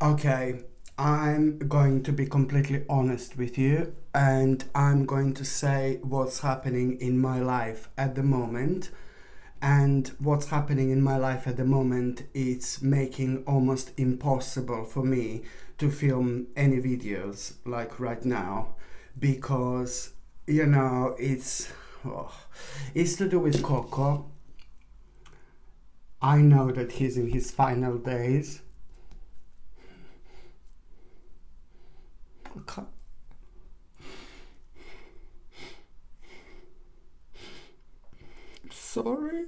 Okay, I'm going to be completely honest with you, and I'm going to say what's happening in my life at the moment. And what's happening in my life at the moment is making almost impossible for me to film any videos like right now because oh, it's to do with Coco. I know that he's in his final days. Okay. Sorry.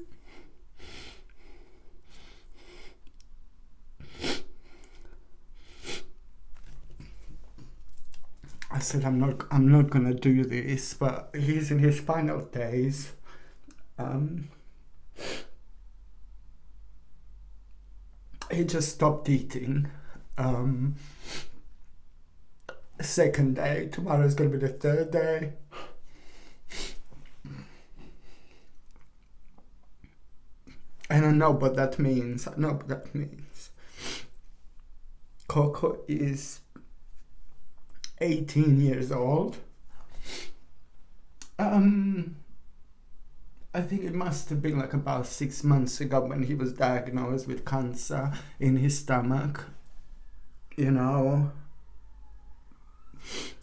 I said I'm not gonna do this, but he's in his final days. Um, he just stopped eating. Um, Second day. Tomorrow's gonna be the third day. And I know what that means. I know what that means. Coco is 18 years old. Um, I think it must have been like about 6 months ago when he was diagnosed with cancer in his stomach. You know,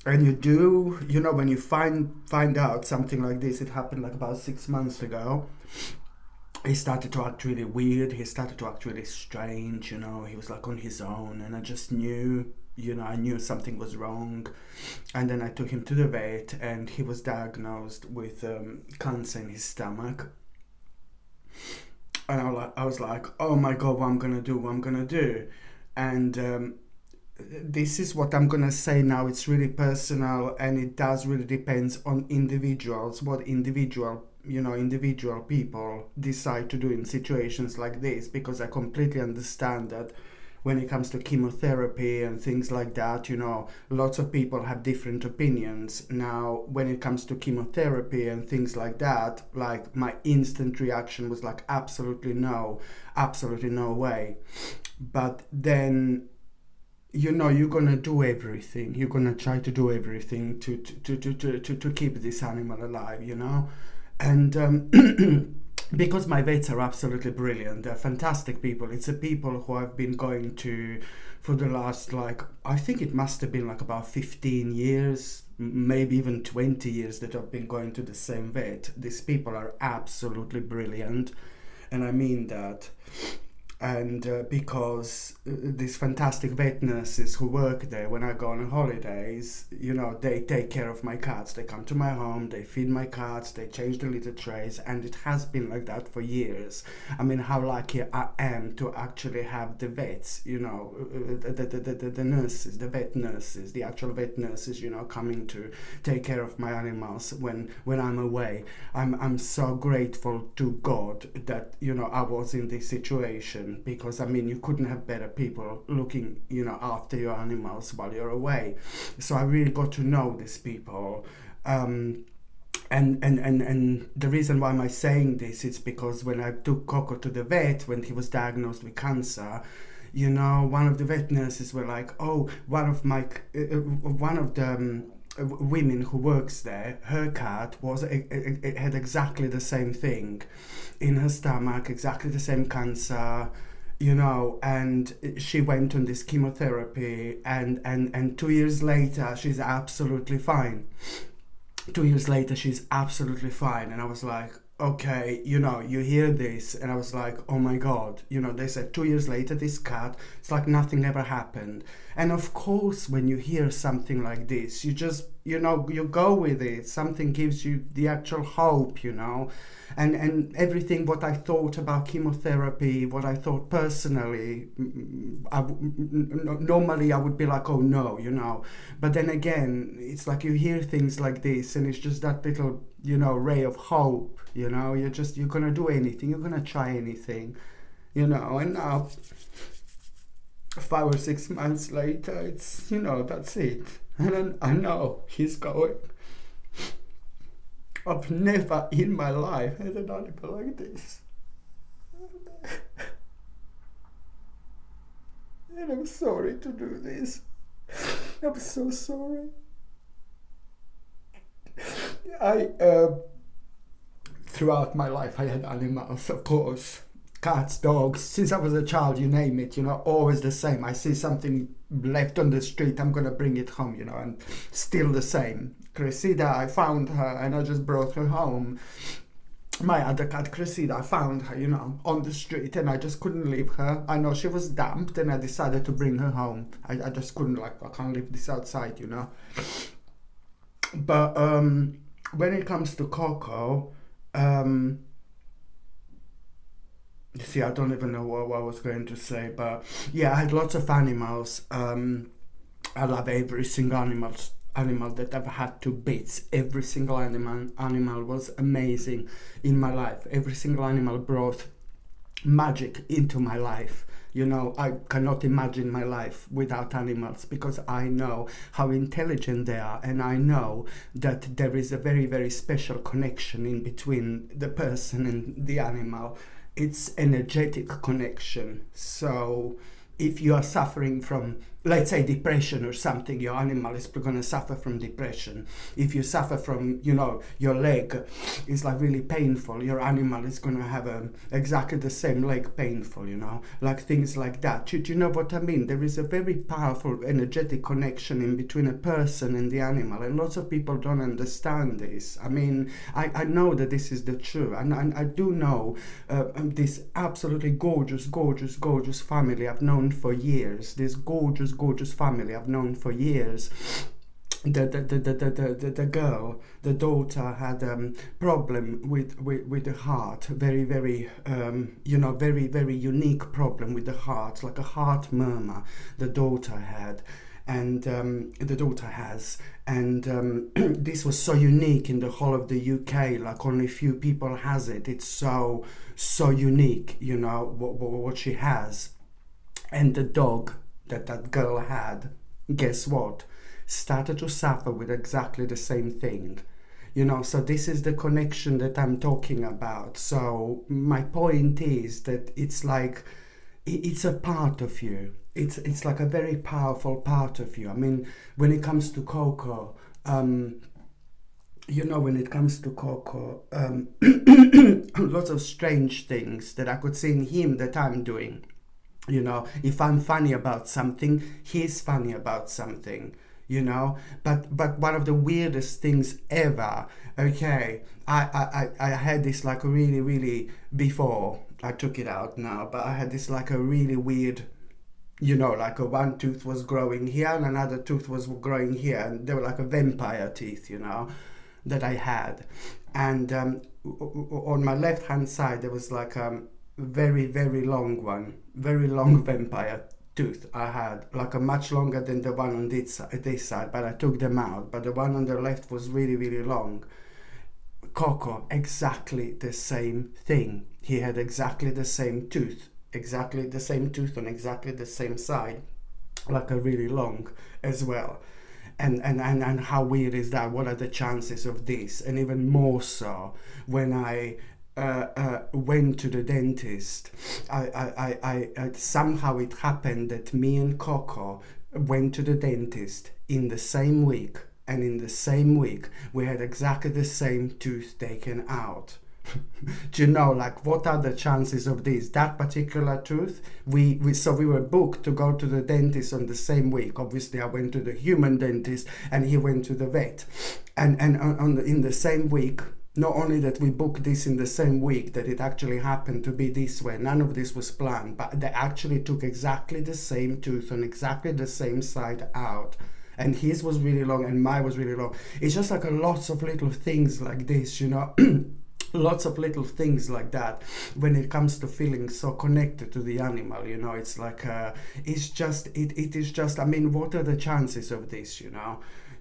and when you find out something like this, it happened like about 6 months ago. He started to act really weird. He started to act really strange. He was like on his own, and I just knew. I knew something was wrong, and then I took him to the vet, and he was diagnosed with cancer in his stomach. And I was like, oh my god, what I'm gonna do? What I'm gonna do? And this is what I'm gonna say now. It's really personal, and it does really depends on individuals. What individual people decide to do in situations like this. Because I completely understand that when it comes to chemotherapy and things like that, lots of people have different opinions. Now, when it comes to chemotherapy and things like that, like my instant reaction was like, absolutely no way. But then you're gonna do everything. You're gonna try to do everything to keep this animal alive. And because my vets are absolutely brilliant, they're fantastic people. It's a people who I've been going to for the last, like, I think it must have been like about 15 years, maybe even 20 years that I've been going to the same vet. These people are absolutely brilliant, and I mean that. And because these fantastic vet nurses who work there, when I go on holidays, they take care of my cats. They come to my home, they feed my cats, they change the litter trays, and it has been like that for years. I mean, how lucky I am to actually have the vets, the nurses, the vet nurses, the actual vet nurses, coming to take care of my animals when I'm away. I'm so grateful to God that I was in this situation, because I mean you couldn't have better people looking after your animals while you're away. So I really got to know these people. And the reason why am I saying this is because when I took Coco to the vet when he was diagnosed with cancer, one of the vet nurses were like, oh, one of the women who works there, her cat it had exactly the same thing in her stomach, exactly the same cancer, and she went on this chemotherapy, and 2 years later she's absolutely fine. 2 years later she's absolutely fine. And I was like, okay, you hear this, and I was like, oh my god, they said 2 years later this cat, it's like nothing ever happened. And of course when you hear something like this, you just you go with it. Something gives you the actual hope. And everything what I thought about chemotherapy, what I thought personally, normally I would be like, oh no, but then again, it's like you hear things like this, and it's just that little ray of hope. You're gonna do anything, you're gonna try anything. And now 5 or 6 months later, it's that's it. And then I know he's going. I've never in my life had an animal like this. And I'm I'm sorry to do this. I'm so sorry. I Throughout my life I had animals, of course, cats, dogs. Since I was a child, you name it, always the same. I see something left on the street, I'm gonna bring it home, and still the same. Cressida, I found her and I just brought her home. My other cat, Cressida, I found her, on the street, and I just couldn't leave her. I know she was damped, and I decided to bring her home. I just couldn't, I can't leave this outside. But when it comes to Coco, you see, I don't even know what I was going to say, but yeah, I had lots of animals. I love every single animal that I've had to bits. Every single animal was amazing in my life. Every single animal brought magic into my life. I cannot imagine my life without animals, because I know how intelligent they are, and I know that there is a very, very special connection in between the person and the animal. It's energetic connection. So if you are suffering from, let's say, depression or something, your animal is going to suffer from depression. If you suffer from, your leg is really painful, your animal is going to have exactly the same leg painful, like things like that. Do you know what I mean? There is a very powerful energetic connection in between a person and the animal, and lots of people don't understand this. I mean, I know that this is the truth, and I do know this absolutely gorgeous, gorgeous, gorgeous family I've known for years. This gorgeous family I've known for years. The girl, the daughter, had problem with the heart. Very, very very, very unique problem with the heart, like a heart murmur the daughter had, and the daughter has, and this was so unique in the whole of the UK. Like only few people has it. It's so unique, what she has. And the dog that girl had, guess what, started to suffer with exactly the same thing. So this is the connection that I'm talking about. So my point is that it's like, it's a part of you. It's like a very powerful part of you. I mean, when it comes to Coco, when it comes to Coco, lots of strange things that I could see in him that I'm doing. If I'm funny about something, he's funny about something. But one of the weirdest things ever, okay, I had this really, really, before I took it out now, but I had this a really weird, like a one tooth was growing here and another tooth was growing here, and they were like a vampire teeth, that I had. And on my left hand side there was very, very long one, very long vampire tooth I had, a much longer than the one on this side, but I took them out. But the one on the left was really, really long. Coco, exactly the same thing. He had exactly the same tooth on exactly the same side, a really long as well. And how weird is that? What are the chances of this? And even more so when I went to the dentist. I somehow it happened that me and Coco went to the dentist in the same week, and in the same week we had exactly the same tooth taken out. Do you know, what are the chances of this? That particular tooth, we were booked to go to the dentist on the same week. Obviously I went to the human dentist and he went to the vet, and in the same week. Not only that we booked this in the same week, that it actually happened to be this way. None of this was planned, but they actually took exactly the same tooth on exactly the same side out. And his was really long and mine was really long. It's just lots of little things like this, lots of little things like that when it comes to feeling so connected to the animal. It's it is just, I mean, what are the chances of this?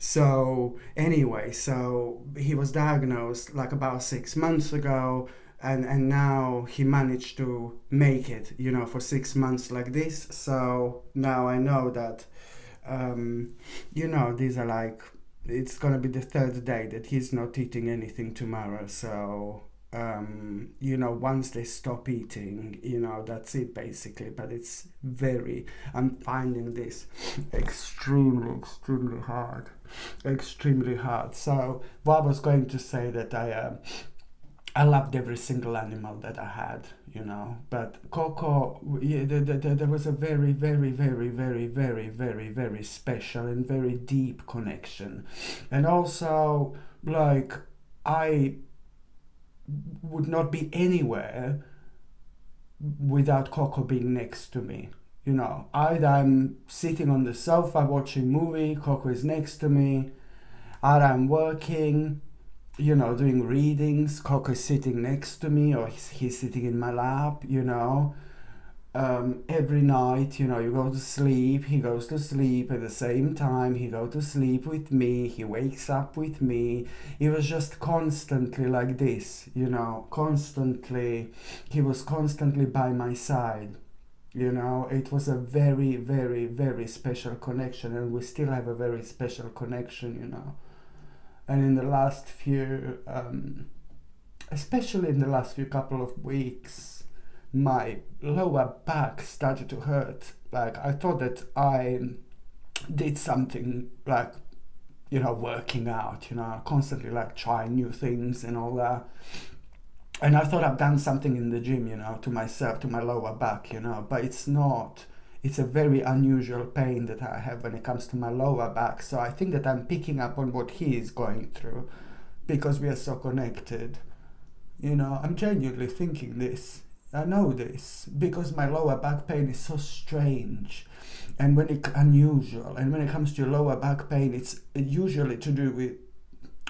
So anyway, so he was diagnosed about 6 months ago, and now he managed to make it, for 6 months like this. So now I know that, these are it's gonna be the third day that he's not eating anything tomorrow. So once they stop eating, that's it basically. But I'm finding this extremely hard. So what I was going to say that I loved every single animal that I had, but Coco, yeah, there was a very, very, very, very, very, very, very special and very deep connection. And also, like, I would not be anywhere without Coco being next to me. Either I'm sitting on the sofa watching movie, Coco is next to me, either I'm working, doing readings, Coco is sitting next to me, or he's sitting in my lap, every night, you go to sleep, he goes to sleep at the same time, he go to sleep with me, he wakes up with me. It was just constantly like this, he was constantly by my side. It was a very, very, very special connection, and we still have a very special connection. And in the last few, especially in the last few couple of weeks, my lower back started to hurt. Like, I thought that I did something, like, working out, constantly like trying new things and all that. And I thought I've done something in the gym, to myself, to my lower back, but it's not. It's a very unusual pain that I have when it comes to my lower back. So I think that I'm picking up on what he is going through because we are so connected. I'm genuinely thinking this. I know this because my lower back pain is so strange and unusual. And when it comes to your lower back pain, it's usually to do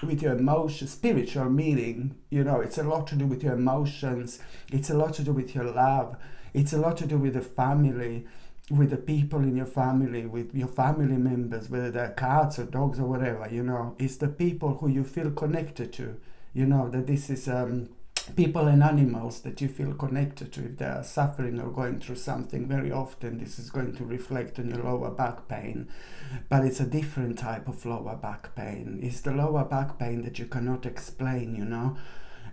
with your emotions, spiritual meaning. It's a lot to do with your emotions. It's a lot to do with your love. It's a lot to do with the family, with the people in your family, with your family members, whether they're cats or dogs or whatever. It's the people who you feel connected to. That this is people and animals that you feel connected to. If they are suffering or going through something, very often this is going to reflect on your lower back pain. But it's a different type of lower back pain. It's the lower back pain that you cannot explain,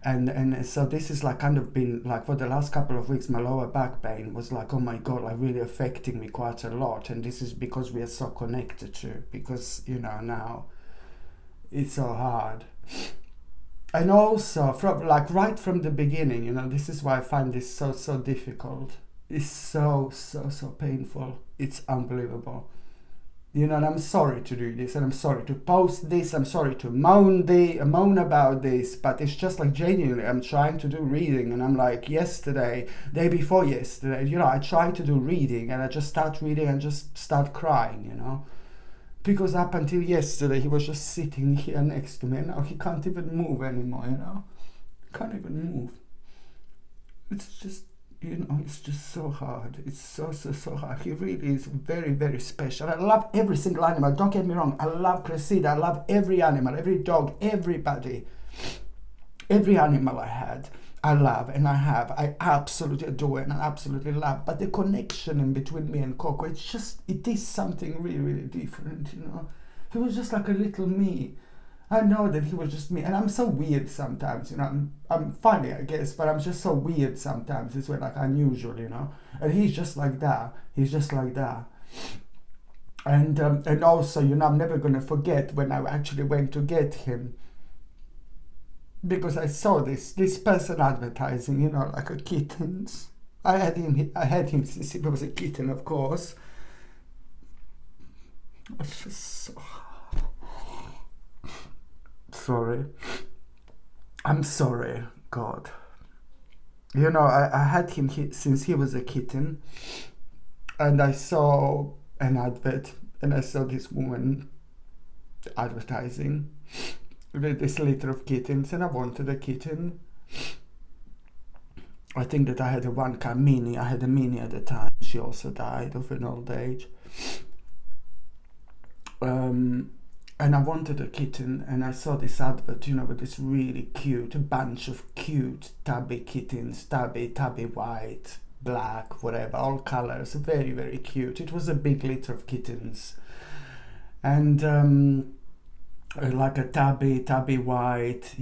And so this is like kind of been like for the last couple of weeks, my lower back pain was like, oh my God, like really affecting me quite a lot. And this is because we are so connected to, because, now it's so hard. And also from like right from the beginning, this is why I find this so difficult. It's so painful. It's unbelievable. And I'm sorry to do this, and I'm sorry to post this, I'm sorry to moan about this, but it's just like genuinely, I'm trying to do reading, and I'm like, day before yesterday, I try to do reading, and I just start reading and just start crying, because up until yesterday, he was just sitting here next to me, and now he can't even move anymore, can't even move. It's just, it's just so hard. It's so hard. He really is very, very special. I love every single animal. Don't get me wrong. I love Cressida. I love every animal, every dog, everybody. Every animal I had, I love and I have. I absolutely adore and I absolutely love. But the connection in between me and Coco, it is something really, really different, He was just like a little me. I know that he was just me, and I'm so weird sometimes, I'm funny, I guess, but I'm just so weird sometimes. It's like unusual, and he's just like that. And also, I'm never gonna forget when I actually went to get him, because I saw this person advertising, like a kittens. I had him since he was a kitten, of course. It's just so hard. Sorry. I'm sorry, God. I had him since he was a kitten, and I saw an advert, and I saw this woman advertising with this litter of kittens, and I wanted a kitten. I think that I had a Mini. I had a Mini at the time. She also died of an old age. And I wanted a kitten, and I saw this advert, with this really cute bunch of cute tabby kittens, tabby white, black, whatever, all colors, very, very cute. It was a big litter of kittens, and like a tabby white,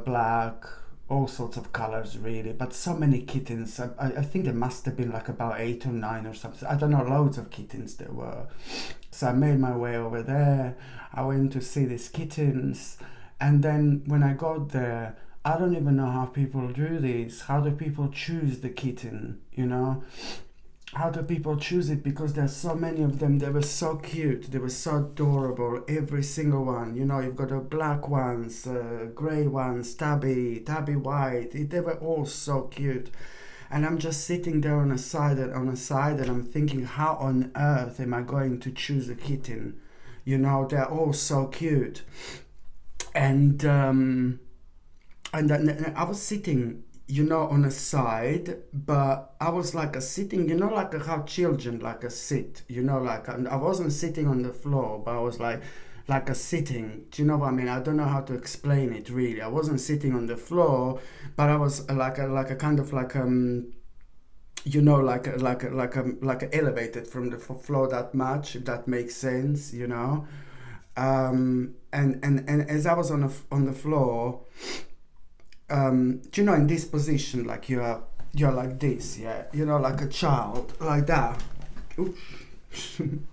black, all sorts of colors really, but so many kittens. I think there must have been like about 8 or 9 or something. I don't know, loads of kittens there were. So I made my way over there. I went to see these kittens, and then when I got there, I don't even know how people do this. How do people choose the kitten, you know? How do people choose it? Because there's so many of them. They were so cute. They were so adorable. Every single one. You know, you've got the black ones, grey ones, tabby white. They were all so cute. And I'm just sitting there on a side, and I'm thinking, how on earth am I going to choose a kitten? You know, they're all so cute. And then I was sitting, you know, on a side, but I was like a sitting, you know, like how children like a sit, you know, like I wasn't sitting on the floor, but I was like a sitting. Do you know what I mean? I don't know how to explain it really. I wasn't sitting on the floor, but I was like a kind of like you know, like elevated from the floor that much, if that makes sense, you know. And as I was on the floor, do you know, in this position, like you're like this, yeah, you know, like a child, like that. Oops.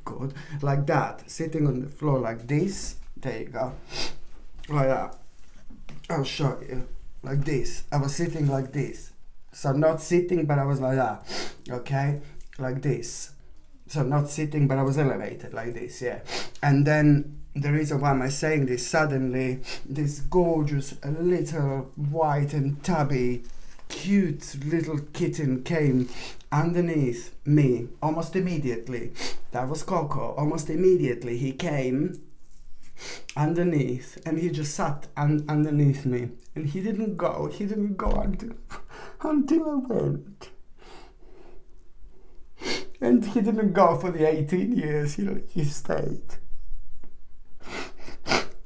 God, like that, sitting on the floor like this. There you go, like that. I'll show you, like this. I was sitting like this, so not sitting, but I was like that, okay, like this. So not sitting, but I was elevated like this, yeah. And then the reason why am I saying this, suddenly this gorgeous little white and tabby cute little kitten came underneath me almost immediately. That was Coco. Almost immediately he came underneath, and he just sat underneath me, and he didn't go until I went. And he didn't go for the 18 years, he stayed.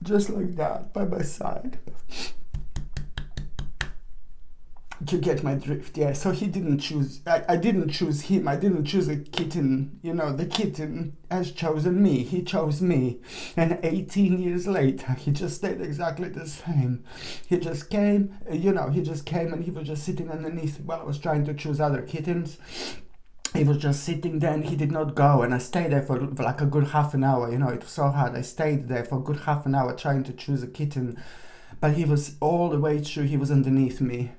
Just like that, by my side. Do you get my drift? Yeah, so he didn't choose, I didn't choose him, I didn't choose a kitten, you know, the kitten has chosen me, he chose me. And 18 years later, he just stayed exactly the same. He just came, you know, he just came and he was just sitting underneath while I was trying to choose other kittens. He was just sitting there and he did not go, and I stayed there for like a good half an hour, you know, it was so hard. I stayed there for a good half an hour trying to choose a kitten, but he was all the way through, he was underneath me.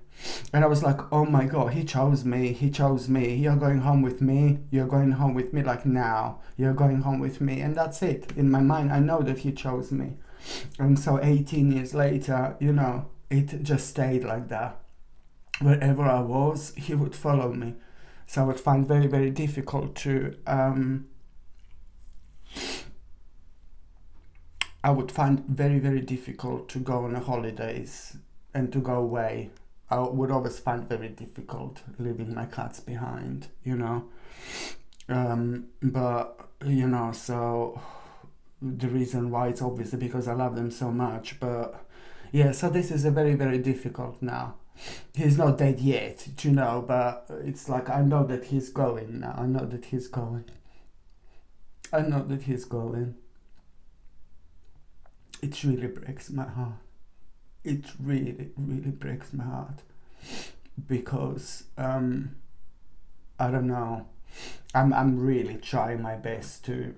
And I was like, oh my God, he chose me, you're going home with me, like now, you're going home with me. And that's it. In my mind, I know that he chose me. And so 18 years later, you know, it just stayed like that. Wherever I was, he would follow me. So I would find very, very difficult to very difficult to go on holidays and to go away. I would always find very difficult leaving my cats behind, you know. But, you know, so the reason why it's obviously because I love them so much. But yeah, so this is a very, very difficult now. He's not dead yet, you know, but it's like I know that he's going now. I know that he's going. It really breaks my heart. It really, really breaks my heart because I don't know. I'm really trying my best to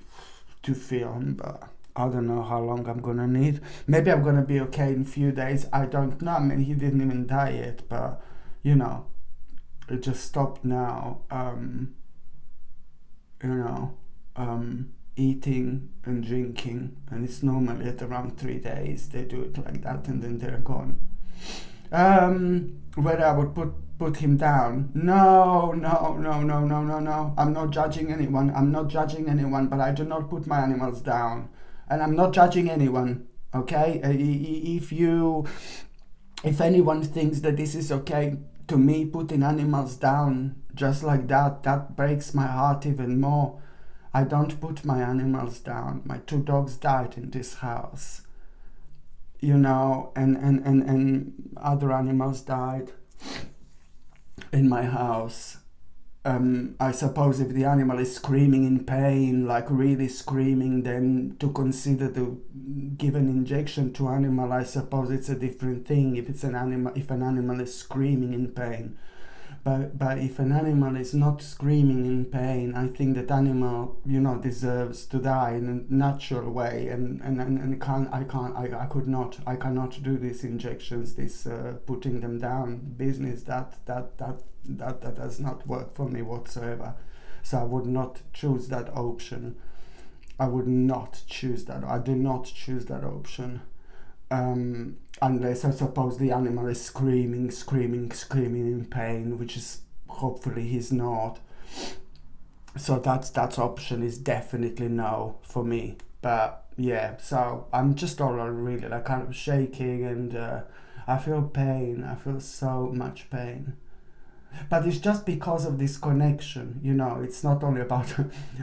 film, but I don't know how long I'm gonna need. Maybe I'm gonna be okay in a few days. I don't know. I mean, he didn't even die yet, but you know, it just stopped now. Eating and drinking, and it's normally at around 3 days they do it like that, and then they're gone. Whether I would put him down? No. I'm not judging anyone. But I do not put my animals down, and I'm not judging anyone. Okay, if anyone thinks that this is okay to me putting animals down just like that, that breaks my heart even more. I don't put my animals down. My 2 dogs died in this house, you know, and other animals died in my house. I suppose if the animal is screaming in pain, like really screaming, then to consider to give an injection to animal, I suppose it's a different thing. If it's an animal, if an animal is screaming in pain, but if an animal is not screaming in pain, I think that animal, deserves to die in a natural way, and I cannot do these injections, this putting them down business. That does not work for me whatsoever. So I would not choose that option. I would not choose that. I do not choose that option. Unless, I suppose, the animal is screaming in pain, which is hopefully he's not. So that option is definitely no for me. But yeah, so I'm just all really like kind of shaking, and I feel pain. I feel so much pain. But it's just because of this connection, it's not only about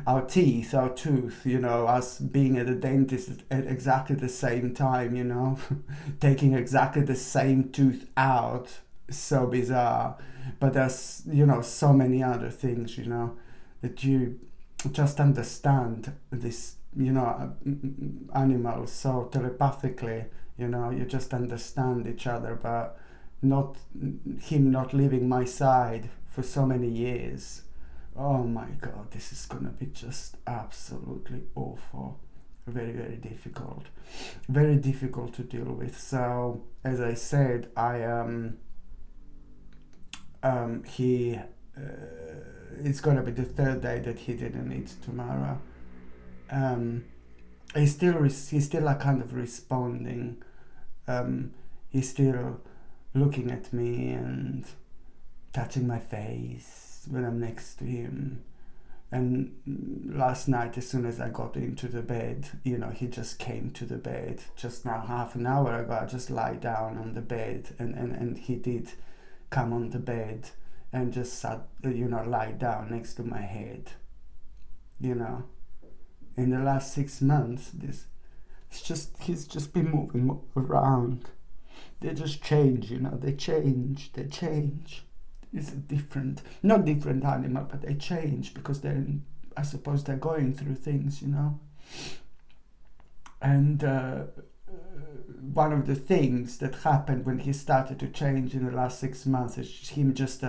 our teeth, our tooth, us being at the dentist at exactly the same time, taking exactly the same tooth out. So bizarre. But there's, so many other things, that you just understand this, animals so telepathically, you just understand each other, but not him not leaving my side for so many years. Oh my god, this is gonna be just absolutely awful. Very, very difficult to deal with. So as I said, he it's gonna be the third day that he didn't eat tomorrow. um he's still like kind of responding. He's still looking at me and touching my face when I'm next to him. And last night, as soon as I got into the bed, he just came to the bed. Just now, half an hour ago, I just lie down on the bed, and he did come on the bed and just sat, lie down next to my head. In the last 6 months, he's just been moving around. They just change, they change. It's a different, not different animal, but they change because I suppose they're going through things, And one of the things that happened when he started to change in the last 6 months is him just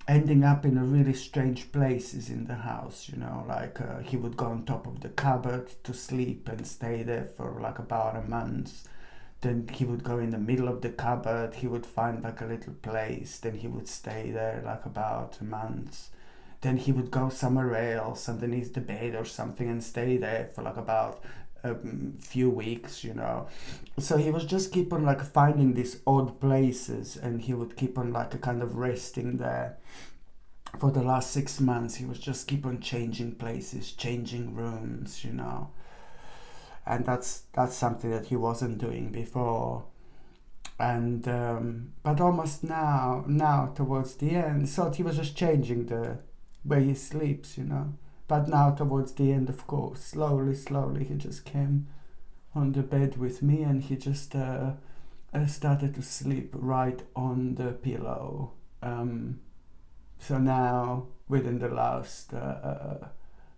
ending up in a really strange places in the house, like he would go on top of the cupboard to sleep and stay there for like about a month. Then he would go in the middle of the cupboard, he would find like a little place, then he would stay there like about a month. Then he would go somewhere else underneath the bed or something and stay there for like about a few weeks, So he was just keep on like finding these odd places, and he would keep on like a kind of resting there. For the last 6 months, he was just keep on changing places, changing rooms, And that's something that he wasn't doing before. And but almost now towards the end, so he was just changing the way he sleeps, But now towards the end, of course, slowly he just came on the bed with me, and he just started to sleep right on the pillow. So now, within the last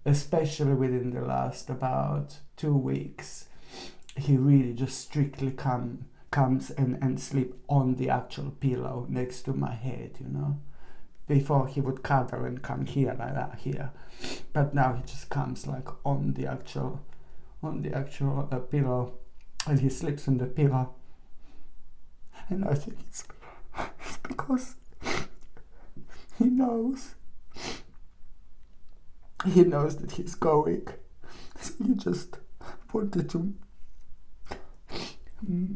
especially within the last about 2 weeks, he really just strictly comes and sleep on the actual pillow next to my head, Before he would cuddle and come here like that here, but now he just comes like on the actual pillow, and he sleeps on the pillow. And I think it's because he knows that he's going, so he just wanted to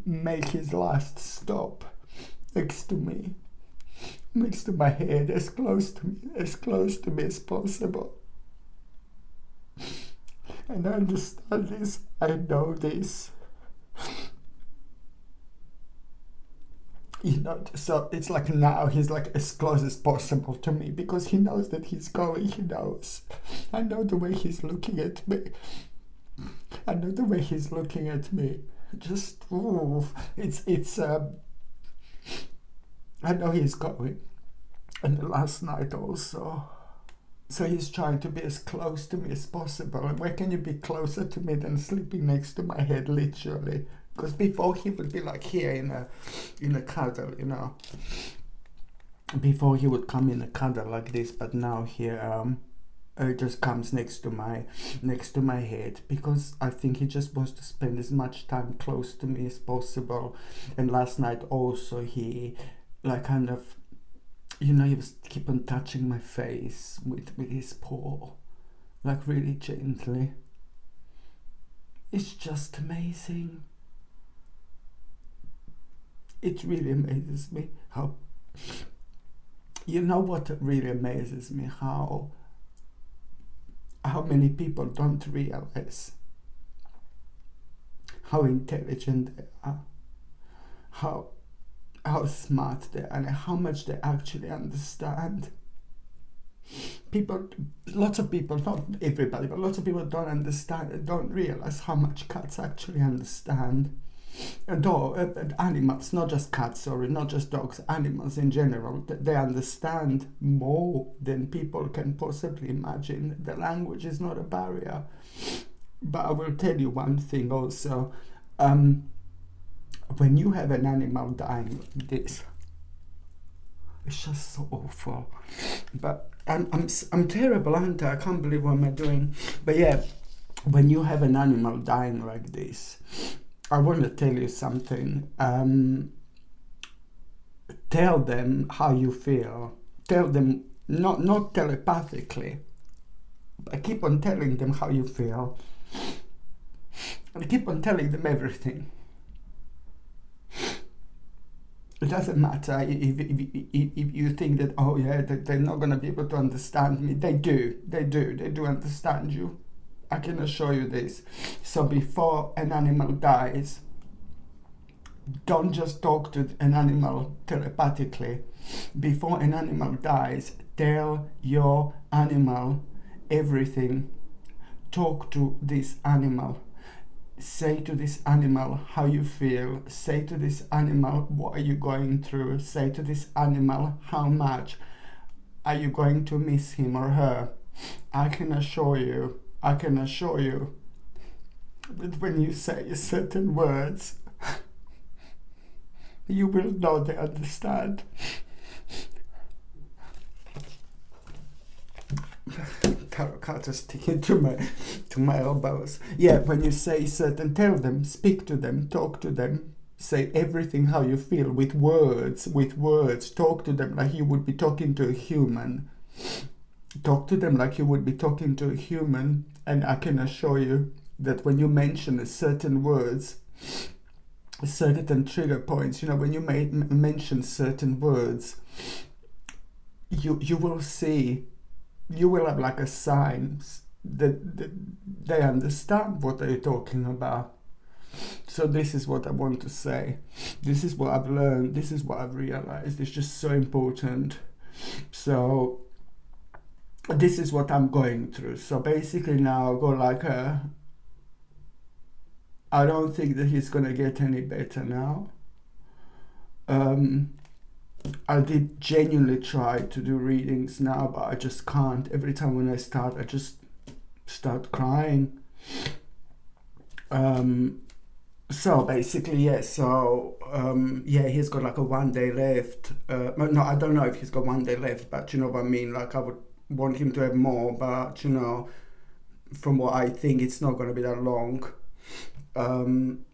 make his last stop next to me, next to my head, as close to me as possible. And I understand this, I know this. So it's like now he's like as close as possible to me because he knows that he's going. He knows. I know the way he's looking at me. Just it's I know he's going. And last night also. So he's trying to be as close to me as possible. And where can you be closer to me than sleeping next to my head, literally? Because before he would be like here in a cuddle, you know. Before he would come in a cuddle like this, but now here it just comes next to my head, because I think he just wants to spend as much time close to me as possible. And last night also he like kind of, you know, he was keep on touching my face with his paw, like really gently. It's just amazing. It really amazes me how, you know what really amazes me, how many people don't realize how intelligent they are, how smart they are, and how much they actually understand. Lots of people, not everybody, but lots of people don't understand, don't realize how much cats actually understand. Animals, not just cats, sorry, not just dogs, animals in general, they understand more than people can possibly imagine. The language is not a barrier. But I will tell you one thing also. When you have an animal dying like this, it's just so awful. But I'm terrible, aren't I? I can't believe what I'm doing. But yeah, when you have an animal dying like this, I want to tell you something. Tell them how you feel. Tell them, not telepathically, but keep on telling them how you feel. And keep on telling them everything. It doesn't matter if you think that, oh yeah, that they're not going to be able to understand me. They do understand you. I can assure you this. So before an animal dies, don't just talk to an animal telepathically. Before an animal dies, tell your animal everything. Talk to this animal. Say to this animal how you feel. Say to this animal what are you going through. Say to this animal how much are you going to miss him or her. I can assure you that when you say certain words, you will know they understand. Tarot cards are sticking to my elbows. Yeah, when you say certain, tell them, speak to them, talk to them, say everything how you feel with words. Talk to them like you would be talking to a human. Talk to them like you would be talking to a human, and I can assure you that when you mention certain words, certain trigger points, you know, when you mention certain words, you will see, you will have like a sign that they understand what they're talking about. So this is what I want to say. This is what I've learned. This is what I've realized. It's just so important. So this is what I'm going through. So basically now I go like I don't think that he's gonna get any better now. I did genuinely try to do readings now, but I just can't. Every time when I start, I just start crying. So basically, yeah. So yeah, he's got like a 1 day left. No, I don't know if he's got 1 day left, but you know what I mean. Like I would want him to have more, but you know, from what I think, it's not going to be that long.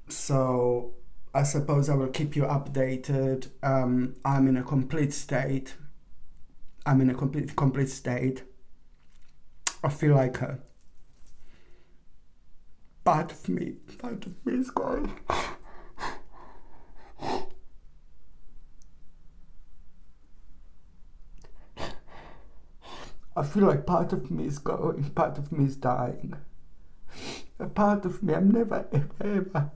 So I suppose I will keep you updated. I'm in a complete state. I'm in a complete state. I feel like a part of me is going. I feel like part of me is going, part of me is dying. A part of me, I'm never, ever.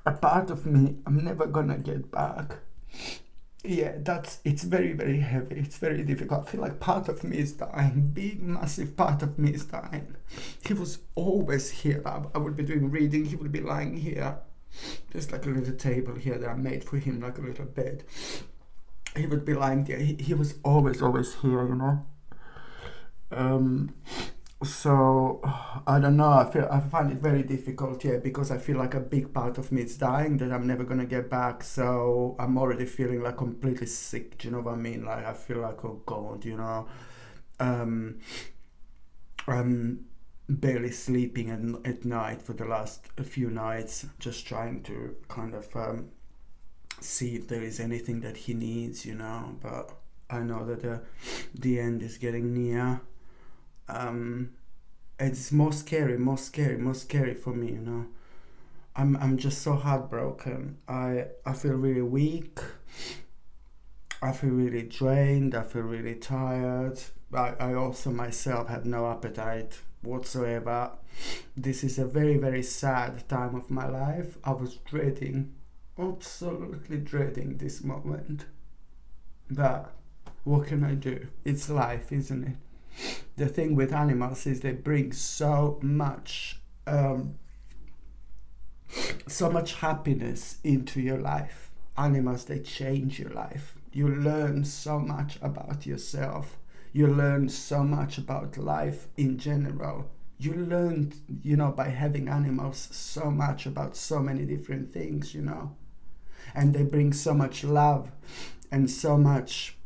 A part of me, I'm never gonna get back. Yeah, it's very, very heavy. It's very difficult. I feel like part of me is dying. Big, massive part of me is dying. He was always here. I would be doing reading. He would be lying here. There's like a little table here that I made for him, like a little bed. he would be lying there. He was always here, you know. Um, so I don't know. I find it very difficult, yeah, because I feel like a big part of me is dying that I'm never gonna get back. So I'm already feeling like completely sick. Do you know what I mean? Like I feel like, oh God, you know. Um, I'm barely sleeping at night for the last few nights, just trying to kind of see if there is anything that he needs, you know. But I know that the end is getting near. Um, it's more scary for me, you know. I'm just so heartbroken. I feel really weak. I feel really drained. I feel really tired. I also myself have no appetite whatsoever. This is a very, very sad time of my life. I was dreading, absolutely dreading this moment. But what can I do? It's life, isn't it? The thing with animals is they bring so much happiness into your life. Animals, they change your life. You learn so much about yourself. You learn so much about life in general. You learn, you know, by having animals so much about so many different things, you know. And they bring so much love and so much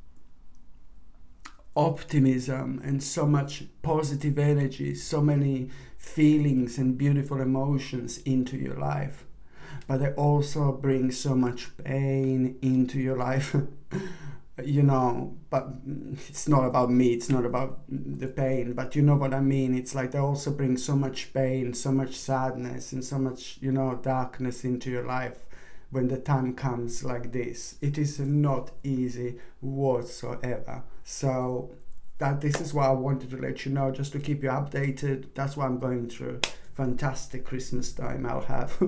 optimism and so much positive energy, so many feelings and beautiful emotions into your life. But they also bring so much pain into your life. You know, but it's not about me, it's not about the pain, but you know what I mean. It's like they also bring so much pain, so much sadness, and so much, you know, darkness into your life when the time comes like this. It is not easy whatsoever. So that this is what I wanted to let you know, just to keep you updated. That's what I'm going through. Fantastic Christmas time I'll have.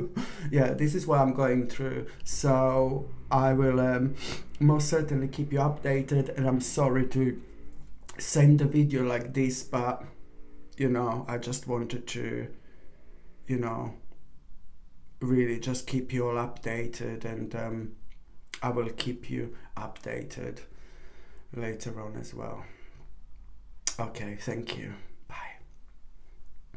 Yeah, this is what I'm going through. So I will most certainly keep you updated. And I'm sorry to send a video like this, but you know, I just wanted to, you know, really just keep you all updated, and I will keep you updated later on as well. Okay, thank you.